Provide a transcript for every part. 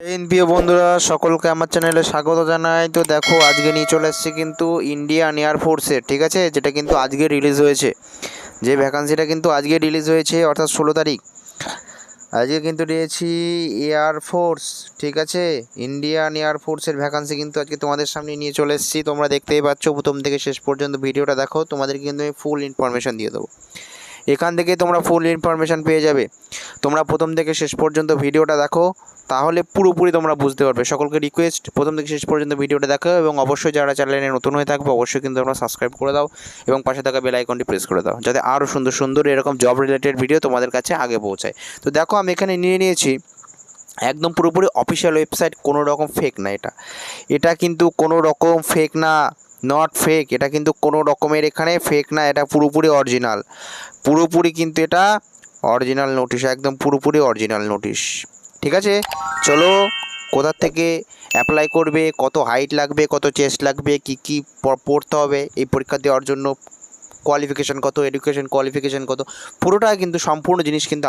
প্রিয় বন্ধুরা, সকলকে আমার চ্যানেলে স্বাগত জানাই। তো দেখো, আজকে নিয়ে চলে এসেছি কিন্তু ইন্ডিয়ান এয়ারফোর্সের, ঠিক আছে, যেটা কিন্তু আজকে রিলিজ হয়েছে। যে ভ্যাকান্সিটা কিন্তু আজকে রিলিজ হয়েছে, অর্থাৎ 16 তারিখ। আজকে কিন্তু দিয়েছি এয়ারফোর্স, ঠিক আছে, ইন্ডিয়ান এয়ারফোর্সের ভ্যাকান্সি কিন্তু আজকে তোমাদের সামনে নিয়ে চলে এসেছি। তোমরা দেখতেই পাচ্ছ, প্রথম থেকে শেষ পর্যন্ত ভিডিওটা দেখো, তোমাদেরকে কিন্তু আমি ফুল ইনফরমেশান দিয়ে দেবো। এখান থেকে তোমরা ফুল ইনফরমেশান পেয়ে যাবে। তোমরা প্রথম থেকে শেষ পর্যন্ত ভিডিওটা দেখো, তাহলে পুরোপুরি তোমরা বুঝতে পারবে। সকলকে রিকোয়েস্ট, প্রথম থেকে শেষ পর্যন্ত ভিডিওটা দেখো, এবং অবশ্যই যারা চ্যানেলে নতুন হয়ে থাকবে অবশ্যই কিন্তু তোমরা সাবস্ক্রাইব করে দাও এবং পাশে থাকা বেল আইকনটি প্রেস করে দাও, যাতে আরও সুন্দর সুন্দর এরকম জব রিলেটেড ভিডিও তোমাদের কাছে আগে পৌঁছায়। তো দেখো, আমি এখানে নিয়েছি একদম পুরোপুরি অফিসিয়াল ওয়েবসাইট, কোনো রকম ফেক না। এটা কিন্তু কোনো রকম ফেক না, নট ফেক। এটা কিন্তু কোনো রকমের এখানে ফেক না, এটা পুরোপুরি অরিজিনাল। পুরোপুরি কিন্তু এটা অরিজিনাল নোটিশ, একদম পুরোপুরি অরিজিনাল নোটিশ, ঠিক আছে। চলো, কোথা থেকে অ্যাপ্লাই করবে, কত হাইট লাগবে, কত চেস্ট লাগবে, কী পড়তে হবে এই পরীক্ষা দেওয়ার জন্য, কোয়ালিফিকেশান কত, এডুকেশন কোয়ালিফিকেশান কত, পুরোটা কিন্তু সম্পূর্ণ জিনিস কিন্তু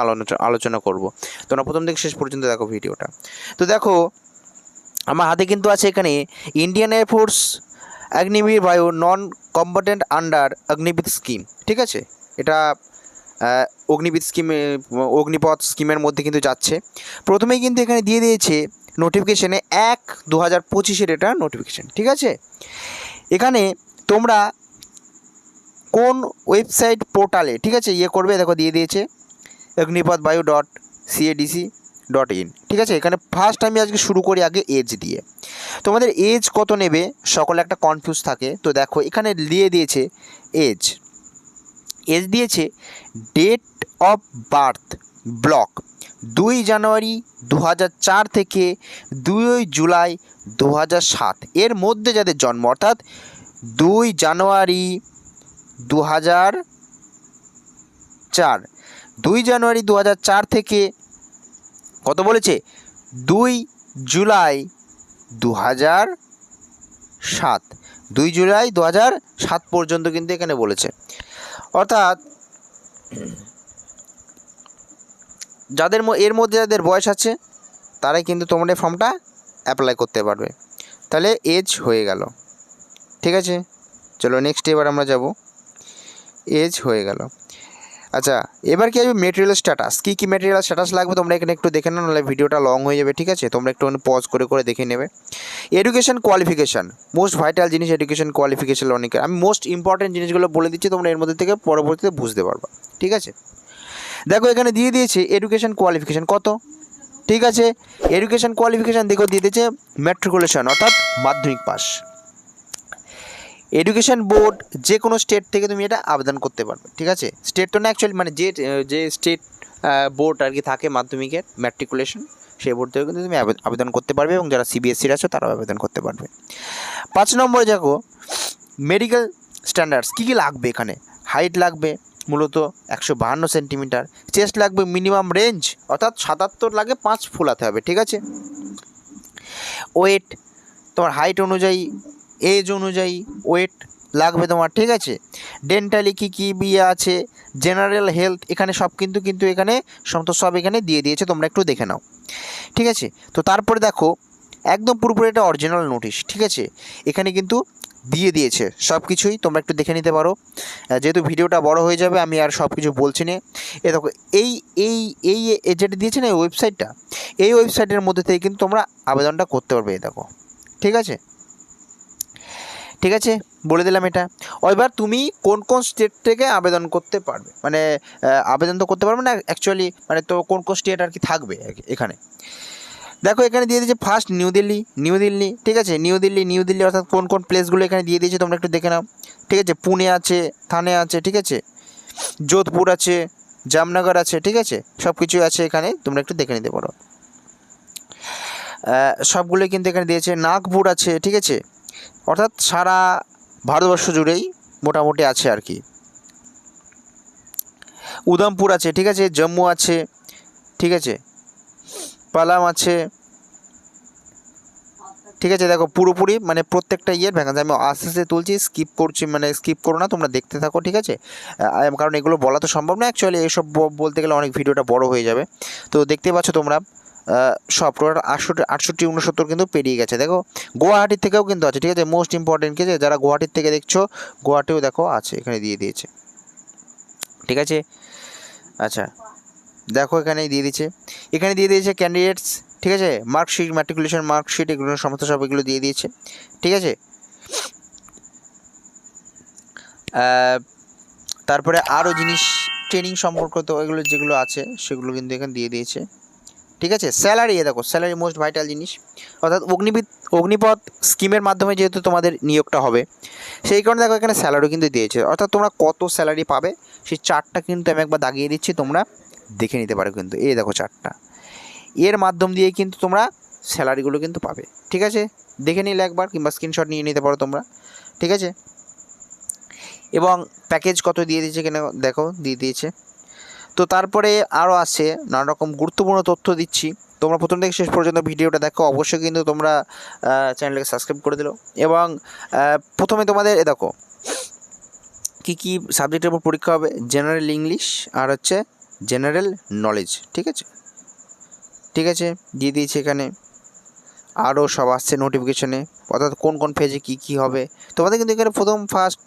আলোচনা করব। তোমরা প্রথম থেকে শেষ পর্যন্ত দেখো ভিডিওটা। তো দেখো, আমার হাতে কিন্তু আছে এখানে ইন্ডিয়ান এয়ারফোর্স অগ্নিবীর বায়ু নন কম্বাটেন্ট আন্ডার অগ্নিবীর স্কিম, ঠিক আছে। এটা অগ্নিপথ স্কিমের মধ্যে কিন্তু যাচ্ছে। প্রথমেই কিন্তু এখানে দিয়ে দিয়েছে নোটিফিকেশানে 1/2025 এটা নোটিফিকেশান, ঠিক আছে। এখানে তোমরা কোন ওয়েবসাইট পোর্টালে, ঠিক আছে, করবে, দেখো দিয়ে দিয়েছে অগ্নিপথবায়ু.cadc.in, ঠিক আছে। এখানে ফার্স্ট আমি আজকে শুরু করি আগে এজ দিয়ে। তোমাদের এজ কত নেবে সকলে একটা কনফিউজ থাকে। তো দেখো, এখানে দিয়ে দিয়েছে এজ দিয়েছে ডেট অফ বার্থ ব্লক 2 জানুয়ারি 2004 থেকে 2 জুলাই 2007 এর মধ্যে যাদের জন্ম, অর্থাৎ 2 জানুয়ারি 2004, 2 জানুয়ারি 2004 থেকে কত বলেছে, 2 জুলাই 2007, 2 জুলাই 2007 পর্যন্ত কিন্তু এখানে বলেছে। অর্থাৎ যাদের এর মধ্যে যাদের বয়স আছে তারাই কিন্তু তোমরা ফর্মটা অ্যাপ্লাই করতে পারবে। তাহলে এজ হয়ে গেল, ঠিক আছে। চলো নেক্সট, এবার আমরা যাব, এজ হয়ে গেল। আচ্ছা, এবার কি আসবে মেটেরিয়াল স্ট্যাটাস। কী কী মেটেরিয়াল স্ট্যাটাস লাগবে তোমরা এখানে একটু দেখে নাও, নাহলে ভিডিওটা লং হয়ে যাবে, ঠিক আছে। তোমরা একটু পজ করে দেখে নেবে। এডুকেশন কোয়ালিফিকেশান, মোস্ট ভাইটাল জিনিস এডুকেশন কোয়ালিফিকেশান। অনেকের আমি মোস্ট ইম্পর্টেন্ট জিনিসগুলো বলে দিচ্ছি, তোমরা এর মধ্যে থেকে পরবর্তীতে বুঝতে পারবা, ঠিক আছে। দেখো, এখানে দিয়ে দিয়েছে এডুকেশন কোয়ালিফিকেশান কত, ঠিক আছে। এডুকেশন কোয়ালিফিকেশান দেখো দিয়ে দিয়েছে ম্যাট্রিকুলেশন, অর্থাৎ মাধ্যমিক পাস। এডুকেশন বোর্ড, যে কোনো স্টেট থেকে তুমি এটা আবেদন করতে পারবে, ঠিক আছে। স্টেট তো না অ্যাকচুয়ালি, মানে যে স্টেট বোর্ড আর কি থাকে মাধ্যমিকের ম্যাট্রিকুলেশন, সেই বোর্ড থেকে কিন্তু তুমি আবেদন করতে পারবে, এবং যারা সিবিএসসির আছো তারাও আবেদন করতে পারবে। 5 নম্বরে দেখো মেডিকেল স্ট্যান্ডার্ডস, কী কী লাগবে এখানে। হাইট লাগবে মূলত 152 সেন্টিমিটার, চেস্ট লাগবে মিনিমাম রেঞ্জ, অর্থাৎ 77 লাগে 5 ফুলাতে হবে, ঠিক আছে। ওয়েট তোমার হাইট অনুযায়ী, এজ অনুযায়ী ওয়েট লাগবে তোমার, ঠিক আছে। ডেন্টালি কী কী বিয়ে আছে, জেনারেল হেলথ, এখানে সব কিন্তু এখানে সব এখানে দিয়ে দিয়েছে, তোমরা একটু দেখে নাও, ঠিক আছে। তো তারপরে দেখো, একদম পুরোপুরি এটা অরিজিনাল নোটিশ, ঠিক আছে। এখানে কিন্তু দিয়ে দিয়েছে সব কিছুই, তোমরা একটু দেখে নিতে পারো। যেহেতু ভিডিওটা বড় হয়ে যাবে, আমি আর সব কিছু বলছি না। দেখো, এই এই এই যেটা দিয়েছে না এই ওয়েবসাইটটা, এই ওয়েবসাইটের মধ্যে থেকে কিন্তু তোমরা আবেদনটা করতে পারবে। দেখো, ঠিক আছে, ঠিক আছে, বলে দিলাম এটা। এবার তুমি কোন কোন স্টেট থেকে আবেদন করতে পারবে, মানে আবেদন তো করতে পারবে না অ্যাকচুয়ালি, মানে তো কোন কোন স্টেট আর কি থাকবে এখানে। দেখো, এখানে দিয়ে দিয়েছে ফার্স্ট নিউ দিল্লি, ঠিক আছে। নিউ দিল্লি অর্থাৎ কোন কোন প্লেসগুলো এখানে দিয়ে দিয়েছে তোমরা একটু দেখে নাও, ঠিক আছে। পুনে আছে, থানে আছে, ঠিক আছে। যোধপুর আছে, জামনগর আছে, ঠিক আছে। সব কিছুই আছে এখানে, তোমরা একটু দেখে নিতে পারো। সবগুলোই কিন্তু এখানে দিয়েছে। নাগপুর আছে, ঠিক আছে, অর্থাৎ সারা ভারতবর্ষ জুড়েই মোটামুটি আছে আর কি। উধমপুর আছে, ঠিক আছে। জম্মু আছে, ঠিক আছে। পালাম আছে, ঠিক আছে। দেখো, পুরোপুরি মানে প্রত্যেকটা ভ্যাকান্সি আমি আস্তে আস্তে তুলছি, স্কিপ করছি, মানে স্কিপ করো না, তোমরা দেখতে থাকো, ঠিক আছে। কারণ এগুলো বলা তো সম্ভব না অ্যাকচুয়ালি, এসব বলতে গেলে অনেক ভিডিওটা বড় হয়ে যাবে। তো দেখতে পাচ্ছ তোমরা সব টোটাল 68 69 কিন্তু পেরিয়ে গেছে। দেখো গুয়াহাটির থেকেও কিন্তু আছে, ঠিক আছে, মোস্ট ইম্পর্টেন্ট কি আছে, যারা গুয়াহাটির থেকে দেখছো গুয়াহাটিও দেখো আছে, এখানে দিয়ে দিয়েছে, ঠিক আছে। আচ্ছা দেখো এখানে দিয়ে দিয়েছে, এখানে দিয়ে দিয়েছে ক্যান্ডিডেটস, ঠিক আছে, মার্কশিট, ম্যাট্রিকুলেশন মার্কশিট, এগুলো সমস্ত সব এগুলো দিয়ে দিয়েছে, ঠিক আছে। তারপরে আরও জিনিস ট্রেনিং সম্পর্কিত এগুলো যেগুলো আছে সেগুলো কিন্তু এখানে দিয়ে দিয়েছে, ঠিক আছে। স্যালারি, দেখো স্যালারি মোস্ট ভাইটাল জিনিস, অর্থাৎ অগ্নিপথ স্কিমের মাধ্যমে যেহেতু তোমাদের নিয়োগটা হবে সেই কারণে দেখো এখানে স্যালারিও কিন্তু দিয়েছে, অর্থাৎ তোমরা কত স্যালারি পাবে সেই চার্টটা কিন্তু আমি একবার দাগিয়ে দিচ্ছি, তোমরা দেখে নিতে পারো কিন্তু, এই দেখো চার্টটা, এর মাধ্যম দিয়ে কিন্তু তোমরা স্যালারিগুলো কিন্তু পাবে, ঠিক আছে। দেখে নিলে একবার কিংবা স্ক্রিনশট নিয়ে নিতে পারো তোমরা, ঠিক আছে। এবং প্যাকেজ কত দিয়ে দিয়েছে কিনা দেখো দিয়ে দিয়েছে। তো তারপরে আরও আছে নানা রকম গুরুত্বপূর্ণ তথ্য দিচ্ছি, তোমরা প্রথম থেকে শেষ পর্যন্ত ভিডিওটা দেখো, অবশ্যই কিন্তু তোমরা চ্যানেলকে সাবস্ক্রাইব করে দিলো। এবং প্রথমে তোমাদের দেখো কী কী সাবজেক্টের উপর পরীক্ষা হবে, জেনারেল ইংলিশ আর হচ্ছে জেনারেল নলেজ, ঠিক আছে, ঠিক আছে, দিয়ে দিয়েছে এখানে। আরও সব আসছে নোটিফিকেশনে, অর্থাৎ কোন কোন ফেজে কী কী হবে তোমাদের কিন্তু এখানে ফার্স্ট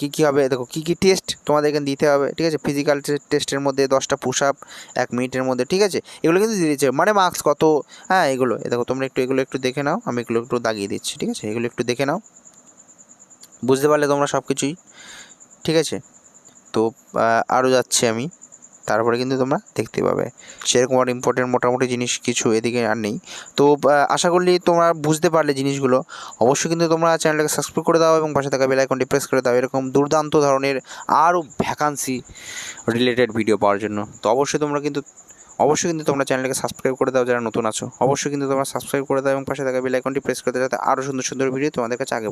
কী কী হবে, দেখো কী কী টেস্ট তোমাদের এখানে দিতে হবে, ঠিক আছে। ফিজিক্যাল টেস্টের মধ্যে 10টা পুশ আপ 1 মিনিটের মধ্যে, ঠিক আছে, এগুলো কিন্তু দিয়ে দিচ্ছে, মানে মার্কস কত, হ্যাঁ এগুলো দেখো তোমরা এগুলো একটু দেখে নাও, আমি এগুলো একটু দাগিয়ে দিচ্ছি, ঠিক আছে, এগুলো একটু দেখে নাও, বুঝতে পারলে তোমরা সব কিছুই, ঠিক আছে। তো আরও যাচ্ছি আমি, তারপরে কিন্তু তোমরা দেখতে পাবে সেরকম আর ইম্পর্টেন্ট মোটামুটি জিনিস কিছু এদিকে আর নেই। তো আশা করি তোমরা বুঝতে পারলে জিনিসগুলো, অবশ্যই কিন্তু তোমরা চ্যানেলটাকে সাবস্ক্রাইব করে দাও এবং পাশে থাকা বেল আইকনটি প্রেস করে দাও এরকম দুর্দান্ত ধরনের আরও ভ্যাকান্সি রিলেটেড ভিডিও পাওয়ার জন্য। তো অবশ্যই কিন্তু তোমরা চ্যানেলটাকে সাবস্ক্রাইব করে দাও, যারা নতুন আছো অবশ্যই কিন্তু তোমরা সাবস্ক্রাইব করে দাও এবং পাশে থাকা বেল আইকনটি প্রেস করে দাও যাতে আরও সুন্দর সুন্দর ভিডিও তোমাদের কাছে আগে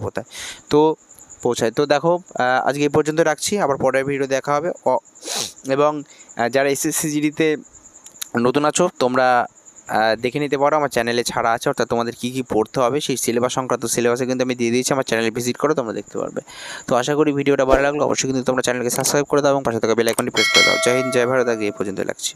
পৌঁছায়। তো দেখো আজকে এই পর্যন্ত রাখছি, আবার পরের ভিডিও দেখা হবে। এবং যারা এসএসসিজিডিতে নতুন আছো তোমরা দেখে নিতে পারো, আমার চ্যানেলে ছাড়া আছে, অর্থাৎ তোমাদের কী কী পড়তে হবে সেই সিলেবাস সংক্রান্ত সিলেবাসে কিন্তু আমি দিয়ে দিয়েছি, আমার চ্যানেলে ভিজিট করো তোমরা দেখতে পারবে। তো আশা করি ভিডিওটা ভালো লাগলো, অবশ্যই কিন্তু তোমরা চ্যানেলকে সাবস্ক্রাইব করে দাও এবং পাশে থাকা বেল আইকনটি প্রেস করে দাও। জয় হিন্দ, জয় ভারত, আজকে এই পর্যন্ত রাখছি।